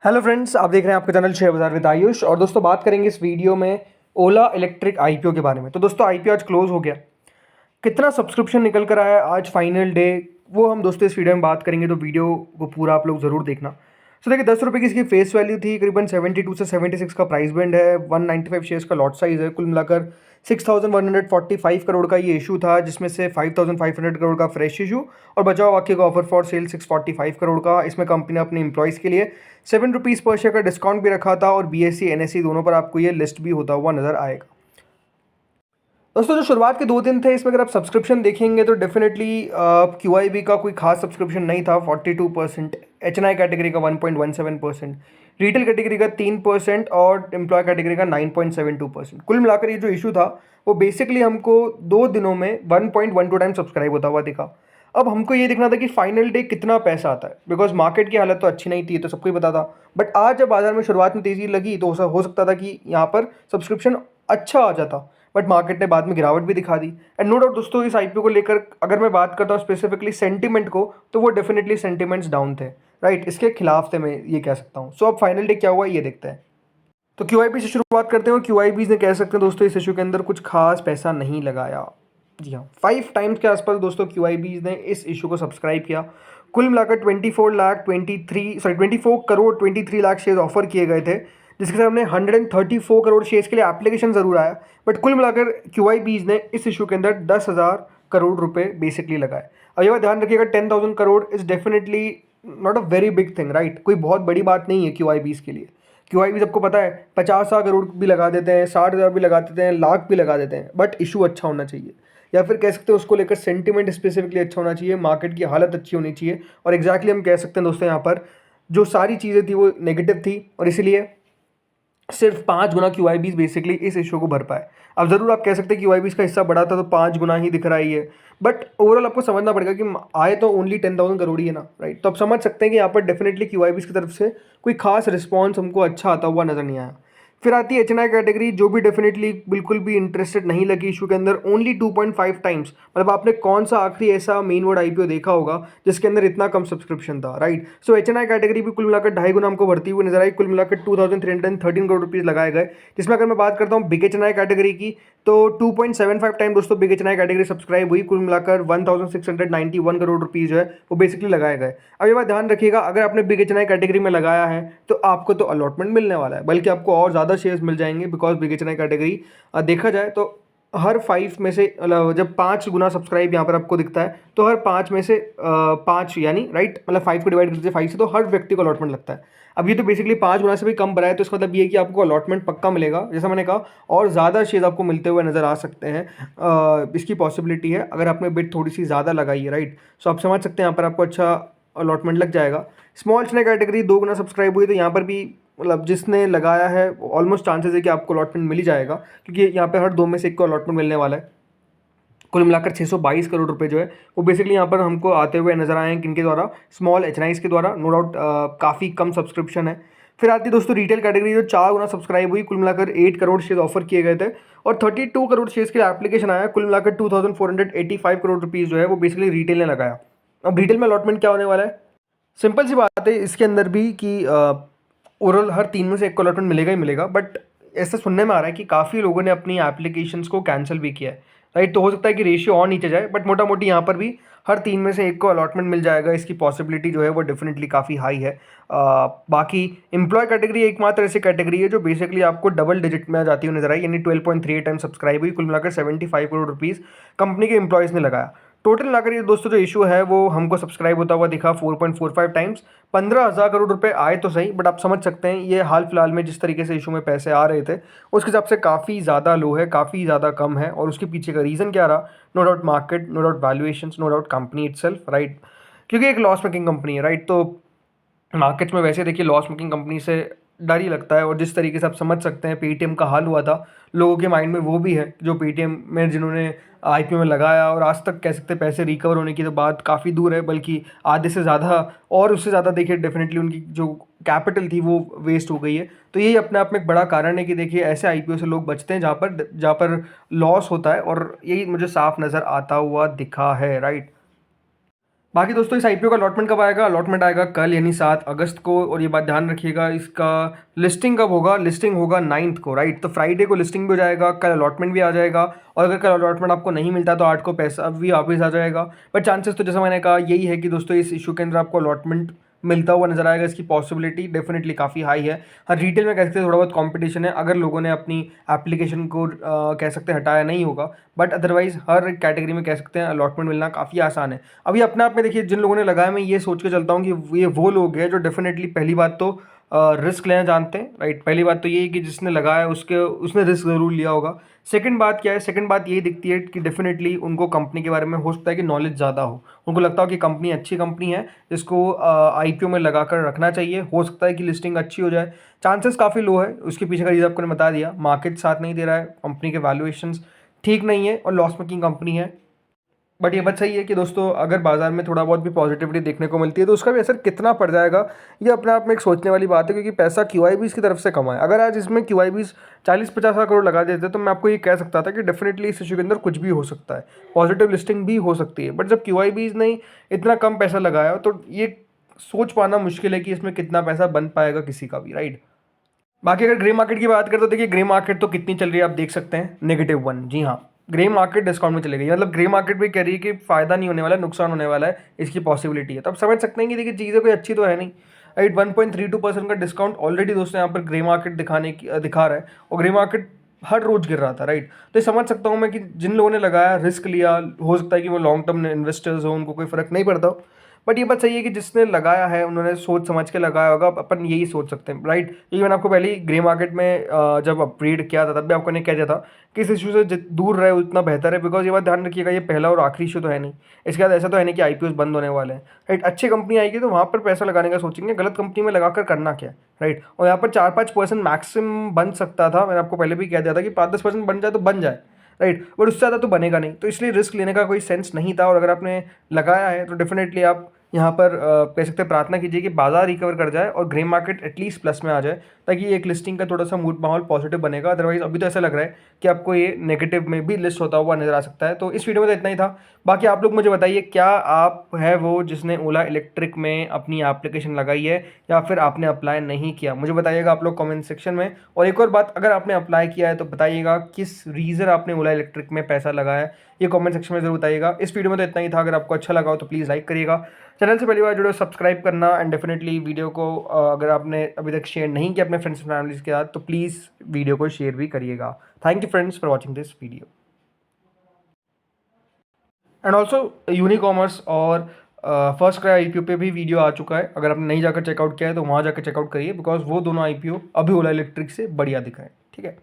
Hello friends, आप देख रहे हैं आपका चैनल शेयर बाजार विद आयुष। और दोस्तों बात करेंगे इस वीडियो में ओला इलेक्ट्रिक आईपीओ के बारे में। तो दोस्तों आईपीओ आज क्लोज हो गया। कितना सब्सक्रिप्शन निकल कर आया आज फाइनल डे, वो हम दोस्तों इस वीडियो में बात करेंगे। तो वीडियो को पूरा आप लोग ज़रूर देखना। सो देखिए, 10 रुपये की इसकी फेस वैल्यू थी, करीबन 72 से 76 का प्राइस बैंड है, 195 शेयर्स का लॉट साइज है। कुल मिलाकर 6145 करोड़ का ये इशू था, जिसमें से 5500 करोड़ का फ्रेश इशू और बचा हुआ बाकी का ऑफर फॉर सेल 645 करोड़ का। इसमें कंपनी ने अपने एम्प्लॉयज़ के लिए 7 रुपीज़ पर शेयर का डिस्काउंट भी रखा था और बीएससी एनएससी दोनों पर आपको ये लिस्ट भी होता हुआ नजर आएगा। दोस्तों जो शुरुआत के 2 दिन थे, इसमें अगर आप सब्सक्रिप्शन देखेंगे तो डेफिनेटली क्यूआईबी का कोई खास सब्सक्रिप्शन नहीं था, 42%, एचएनआई कैटेगरी का 1.17%, रिटेल कैटेगरी का 3% और एम्प्लॉय कैटेगरी का 9.72%। कुल मिलाकर ये जो इशू था वो बेसिकली हमको 2 दिनों में 1.12 टाइम सब्सक्राइब होता हुआ दिखा। अब हमको ये देखना था कि फाइनल डे कितना पैसा आता है, बिकॉज मार्केट की हालत तो अच्छी नहीं थी, ये तो सबको ही पता था। बट आज जब बाजार में शुरुआत में तेज़ी लगी तो हो सकता था कि यहाँ पर सब्सक्रिप्शन अच्छा आ जाता, बट मार्केट ने बाद में गिरावट भी दिखा दी। एंड नो डाउट दोस्तों, इस आईपीओ को लेकर अगर मैं बात करता हूँ स्पेसिफिकली सेंटिमेंट को, तो वो डेफिनेटली सेंटिमेंट्स डाउन थे, राइट, इसके खिलाफ थे, मैं ये कह सकता हूँ। सो अब फाइनल डे क्या हुआ ये देखते हैं। तो क्यूआईबी से शुरुआत करते हैं। क्यूआईबीज ने कह सकते हैं दोस्तों इस इशू के अंदर कुछ खास पैसा नहीं लगाया। जी हाँ, 5 टाइम्स के आसपास दोस्तों क्यूआईबीज ने इस इशू को सब्सक्राइब किया। कुल मिलाकर 24 करोड़ 23 लाख शेयर ऑफर किए गए थे, जिसके साथ हमने 134 करोड़ शेयर्स के लिए एप्लीकेशन ज़रूर आया। बट कुल मिलाकर क्यूआईबीज ने इस इशू के अंदर 10,000 करोड़ रुपए बेसिकली लगाए। अब ये बात ध्यान रखिएगा, 10,000 crore is definitely not a very big thing, right. कोई बहुत बड़ी बात नहीं है क्यूआईबीज के लिए। क्यूआईबी सबको पता है 50 करोड़ भी लगा देते हैं, 60,000 भी लगा देते हैं, लाख भी लगा देते हैं, बट इशू अच्छा होना चाहिए, या फिर कह सकते हैं उसको लेकर सेंटिमेंट स्पेसिफिकली अच्छा होना चाहिए, मार्केट की हालत अच्छी होनी चाहिए। और एग्जैक्टली हम कह सकते हैं दोस्तों यहाँ पर जो सारी चीज़ें थी वो नेगेटिव थी, और इसीलिए सिर्फ 5 गुना क्यूआईबीज बेसिकली इस इशू को भर पाए। अब ज़रूर आप कह सकते हैं क्यूआईबीज का हिस्सा बढ़ा था तो 5 गुना ही दिख रहा ही है, बट ओवरऑल आपको समझना पड़ेगा कि आए तो ओनली 10,000 करोड़ ही है ना, राइट। तो आप समझ सकते हैं कि यहाँ पर डेफिनेटली क्यूआईबीज की तरफ से कोई खास रिस्पॉन्स हमको अच्छा आता हुआ नजर नहीं आया। फिर आती है एचएनआई कैटेगरी, जो भी डेफिनेटली बिल्कुल भी इंटरेस्टेड नहीं लगी इशू के अंदर। ओनली 2.5 टाइम्स, मतलब आपने कौन सा आखिरी ऐसा मेन वर्ड आईपीओ देखा होगा जिसके अंदर इतना कम सब्सक्रिप्शन था, राइट। सो एचएनआई कैटेगरी भी कुल मिलाकर 2.5 गुना हमको बढ़ती हुई नजर आई। कुल मिलाकर 2,313 करोड़ रुपीज लगाए गए, जिसमें अगर मैं बात करता हूँ बिग एचएनआई कैटेगरी की, तो 2.75 टाइम दोस्तों बिग एचएनआई कैटेगरी सब्सक्राइब हुई। कुल मिलाकर 1,691 करोड़ रुपीज जो है वो बेसिकली लगाए गए। अब ये बात ध्यान रखिएगा, अगर आपने बिग एचएनआई कैटेगरी में लगाया है तो आपको तो अलॉटमेंट मिलने वाला है, बल्कि आपको और ज़्यादा शेयर्स मिल जाएंगे, बिकॉज बिग एचएनआई कैटेगरी देखा जाए तो हर 5 में से मतलब जब 5 गुना सब्सक्राइब यहाँ पर आपको दिखता है तो हर 5 में से 5 यानी राइट, मतलब 5 को डिवाइड करते 5 से तो हर व्यक्ति को अलॉटमेंट लगता है। अब ये तो बेसिकली 5 गुना से भी कम बढ़ा है, तो इसका मतलब ये है कि आपको अलॉटमेंट पक्का मिलेगा, जैसा मैंने कहा, और ज़्यादा शेयर आपको मिलते हुए नजर आ सकते हैं। इसकी पॉसिबिलिटी है अगर आपने बिट थोड़ी सी ज़्यादा लगाई है, राइट। सो आप समझ सकते हैं यहाँ पर आपको अच्छा अलॉटमेंट लग जाएगा। स्मॉल एचएनआई कैटेगरी 2 गुना सब्सक्राइब हुई, तो यहाँ पर भी मतलब जिसने लगाया है ऑलमोस्ट चांसेस है कि आपको अलॉटमेंट मिल ही जाएगा, क्योंकि यहाँ पे हर 2 में से 1 को अलॉटमेंट मिलने वाला है। कुल मिलाकर 622 करोड़ रुपए जो है वो बेसिकली यहाँ पर हमको आते हुए नजर आए हैं, किनके द्वारा, स्मॉल एचएनआईज के द्वारा। नो डाउट काफ़ी कम सब्सक्रिप्शन है। फिर आती है दोस्तों रिटेल कैटेगरी, जो 4 गुना सब्सक्राइब हुई। कुल मिलाकर 8 करोड़ शेयर ऑफर किए गए थे और 32 करोड़ शेयर्स के लिए एप्लीकेशन आया। कुल मिलाकर 2,485 करोड़ रुपीज़ जो है वो बेसिकली रिटेल ने लगाया। अब रिटेल में अलॉटमेंट क्या होने वाला है, सिंपल सी बात है इसके अंदर भी कि ओवरऑल हर 3 में से 1 को अलॉटमेंट मिलेगा ही मिलेगा। बट ऐसा सुनने में आ रहा है कि काफ़ी लोगों ने अपनी एप्लीकेशंस को कैंसिल भी किया है, राइट। तो हो सकता है कि रेशियो और नीचे जाए, बट मोटा मोटी यहाँ पर भी हर 3 में से 1 को अलॉटमेंट मिल जाएगा। इसकी पॉसिबिलिटी जो है वो डेफिनेटली काफ़ी हाई है। बाकी एम्प्लॉय कैटेगरी एकमात्र ऐसी कैटेगरी है जो बेसिकली आपको डबल डिजिट में आ जाती हुई नजर आई, यानी 12.38 टाइम सब्सक्राइब हुई। कुल मिलाकर 75 करोड़ रुपीज़ कंपनी के एम्प्लॉयज़ ने लगाया। टोटल मिलाकर ये दोस्तों जो इशू है वो हमको सब्सक्राइब होता हुआ दिखा 4.45 टाइम्स। 15,000 करोड़ रुपए आए तो सही, बट आप समझ सकते हैं ये हाल फिलहाल में जिस तरीके से इशू में पैसे आ रहे थे उसके हिसाब से काफ़ी ज़्यादा लो है, काफ़ी ज़्यादा कम है। और उसके पीछे का रीज़न क्या रहा, no doubt market, no doubt valuations, no doubt company itself, right. क्योंकि एक लॉस मेकिंग कंपनी है, राइट। तो मार्केट्स में वैसे देखिए लॉस मेकिंग कंपनी से डर ही लगता है। और जिस तरीके से आप समझ सकते हैं पेटीएम का हाल हुआ था, लोगों के माइंड में वो भी है जो पेटीएम में जिन्होंने आईपीओ में लगाया, और आज तक कह सकते हैं पैसे रिकवर होने की तो बात काफ़ी दूर है, बल्कि आधे से ज़्यादा और उससे ज़्यादा देखिए डेफिनेटली उनकी जो कैपिटल थी वो वेस्ट हो गई है। तो यही अपने आप में एक बड़ा कारण है कि देखिए ऐसे आईपीओ से लोग बचते हैं जहाँ पर लॉस होता है, और यही मुझे साफ नज़र आता हुआ दिखा है, राइट। बाकी दोस्तों इस आईपीओ का अलॉटमेंट कब आएगा? अलॉटमेंट आएगा कल यानी 7 अगस्त को। और ये बात ध्यान रखिएगा, इसका लिस्टिंग कब होगा? लिस्टिंग होगा 9th को, राइट? तो फ्राइडे को लिस्टिंग भी हो जाएगा, कल अलॉटमेंट भी आ जाएगा। और अगर कल अलॉटमेंट आपको नहीं मिलता तो 8 को पैसा भी वापस आ जाएगा। बट चांसेस तो जैसा मैंने कहा यही है कि दोस्तों इस इशू के अंदर आपको अलॉटमेंट मिलता हुआ नजर आएगा। इसकी पॉसिबिलिटी डेफिनेटली काफ़ी हाई है। हाँ, रिटेल में कह सकते हैं थोड़ा बहुत कंपटीशन है, अगर लोगों ने अपनी एप्लीकेशन को कह सकते हैं हटाया नहीं होगा। बट अदरवाइज हर कैटेगरी में कह सकते हैं अलॉटमेंट मिलना काफ़ी आसान है। अभी अपने आप में देखिए, जिन लोगों ने लगाया, मैं ये सोच के चलता हूँ कि ये वो लोग हैं जो डेफिनेटली पहली बात तो रिस्क लेना जानते हैं, राइट? पहली बात तो ये है कि जिसने लगाया उसने रिस्क ज़रूर लिया होगा। सेकंड बात क्या है? सेकंड बात यही दिखती है कि डेफिनेटली उनको कंपनी के बारे में हो सकता है कि नॉलेज ज़्यादा हो, उनको लगता हो कि कंपनी अच्छी कंपनी है जिसको आईपीओ में लगा कर रखना चाहिए। हो सकता है कि लिस्टिंग अच्छी हो जाए, चांसेस काफ़ी लो है। उसके पीछे का रीज़न आपको मैंने बता दिया, मार्केट साथ नहीं दे रहा है, कंपनी के वैल्यूएशंस ठीक नहीं है और लॉस मेकिंग कंपनी है। बट ये बात सही है कि दोस्तों अगर बाजार में थोड़ा बहुत भी पॉजिटिविटी देखने को मिलती है तो उसका भी असर कितना पड़ जाएगा, ये अपने आप में एक सोचने वाली बात है। क्योंकि पैसा क्यूआईबीज की तरफ से कमा है। अगर आज इसमें क्यूआईबीज 40-50 लाख करोड़ लगा देते तो मैं आपको ये कह सकता था कि डेफिनेटली इस इशू के अंदर कुछ भी हो सकता है, पॉजिटिव लिस्टिंग भी हो सकती है। बट जब क्यूआईबीज ने इतना कम पैसा लगाया तो ये सोच पाना मुश्किल है कि इसमें कितना पैसा बन पाएगा किसी का भी, राइट? बाकी अगर ग्रे मार्केट की बात करें तो देखिए, ग्रे मार्केट तो कितनी चल रही है आप देख सकते हैं, -1। जी हाँ, ग्रे मार्केट डिस्काउंट में चली गई। मतलब ग्रे मार्केट भी कह रही है कि फ़ायदा नहीं होने वाला है, नुकसान होने वाला है, इसकी पॉसिबिलिटी है। तो आप समझ सकते हैं कि देखिए चीज़ें कोई अच्छी तो है नहीं, राइट? 1.32% का डिस्काउंट ऑलरेडी दोस्तों यहाँ पर ग्रे मार्केट दिखा रहा है। और ग्रे मार्केट हर रोज गिर रहा था, राइट? तो ये समझ सकता हूँ मैं कि जिन लोगों ने लगाया, रिस्क लिया, हो सकता है कि वो लॉन्ग टर्म इन्वेस्टर्स हो, उनको कोई फ़र्क नहीं पड़ता हो। बट ये बात सही है कि जिसने लगाया है उन्होंने सोच समझ के लगाया होगा। अपन यही सोच सकते हैं, राइट? ये मैंने आपको पहले ही ग्रे मार्केट में जब अपग्रेड किया था तब भी आपको ने कह दिया था कि इस इशू से दूर रहे उतना बेहतर है। बिकॉज ये बात ध्यान रखिएगा, ये पहला और आखिरी इशू तो है नहीं। इसके बाद ऐसा तो है नहीं कि आईपीओ बंद होने वाले हैं, राइट? अच्छी कंपनी आएगी तो वहाँ पर पैसा लगाने का सोचेंगे, गलत कंपनी में लगाकर करना क्या है, राइट? और यहाँ पर 4-5% मैक्सिमम बन सकता था। मैंने आपको पहले भी कह दिया था कि 5-10% बन जाए तो बन जाए, राइट? बट उससे ज़्यादा तो बनेगा नहीं। तो इसलिए रिस्क लेने का कोई सेंस नहीं था। और अगर आपने लगाया है तो डेफिनेटली आप यहाँ पर कह सकते हैं प्रार्थना कीजिए कि बाजार रिकवर कर जाए और ग्रे मार्केट एटलीस्ट प्लस में आ जाए, ताकि एक लिस्टिंग का थोड़ा सा मूड माहौल पॉजिटिव बनेगा। अदरवाइज अभी तो ऐसा लग रहा है कि आपको ये नेगेटिव में भी लिस्ट होता हुआ नजर आ सकता है। तो इस वीडियो में तो इतना ही था। बाकी आप लोग मुझे बताइए, क्या आप है वो जिसने ओला इलेक्ट्रिक में अपनी एप्लीकेशन लगाई है या फिर आपने अप्लाई नहीं किया? मुझे बताइएगा आप लोग कमेंट सेक्शन में। और एक और बात, अगर आपने अप्लाई किया है तो बताइएगा किस रीज़न आपने ओला इलेक्ट्रिक में पैसा लगाया है, ये कमेंट सेक्शन में जरूर बताइएगा। इस वीडियो में तो इतना ही था। अगर आपको अच्छा लगा हो तो प्लीज़ लाइक करिएगा, चैनल से पहली बार जुड़े हो सब्सक्राइब करना, एंड डेफिनेटली वीडियो को अगर आपने अभी तक शेयर नहीं किया अपने फ्रेंड्स फैमिलीज के साथ तो प्लीज़ वीडियो को शेयर भी करिएगा। Thank you friends for watching this video. And also Unicommerce और फर्स्ट क्राई आईपीओ पे भी वीडियो आ चुका है। अगर आपने नहीं जाकर चेकआउट किया है तो वहाँ जाकर चेकआउट करिए, बिकॉज वो दोनों आईपीओ अभी ओला इलेक्ट्रिक से बढ़िया दिख रहे हैं। ठीक है।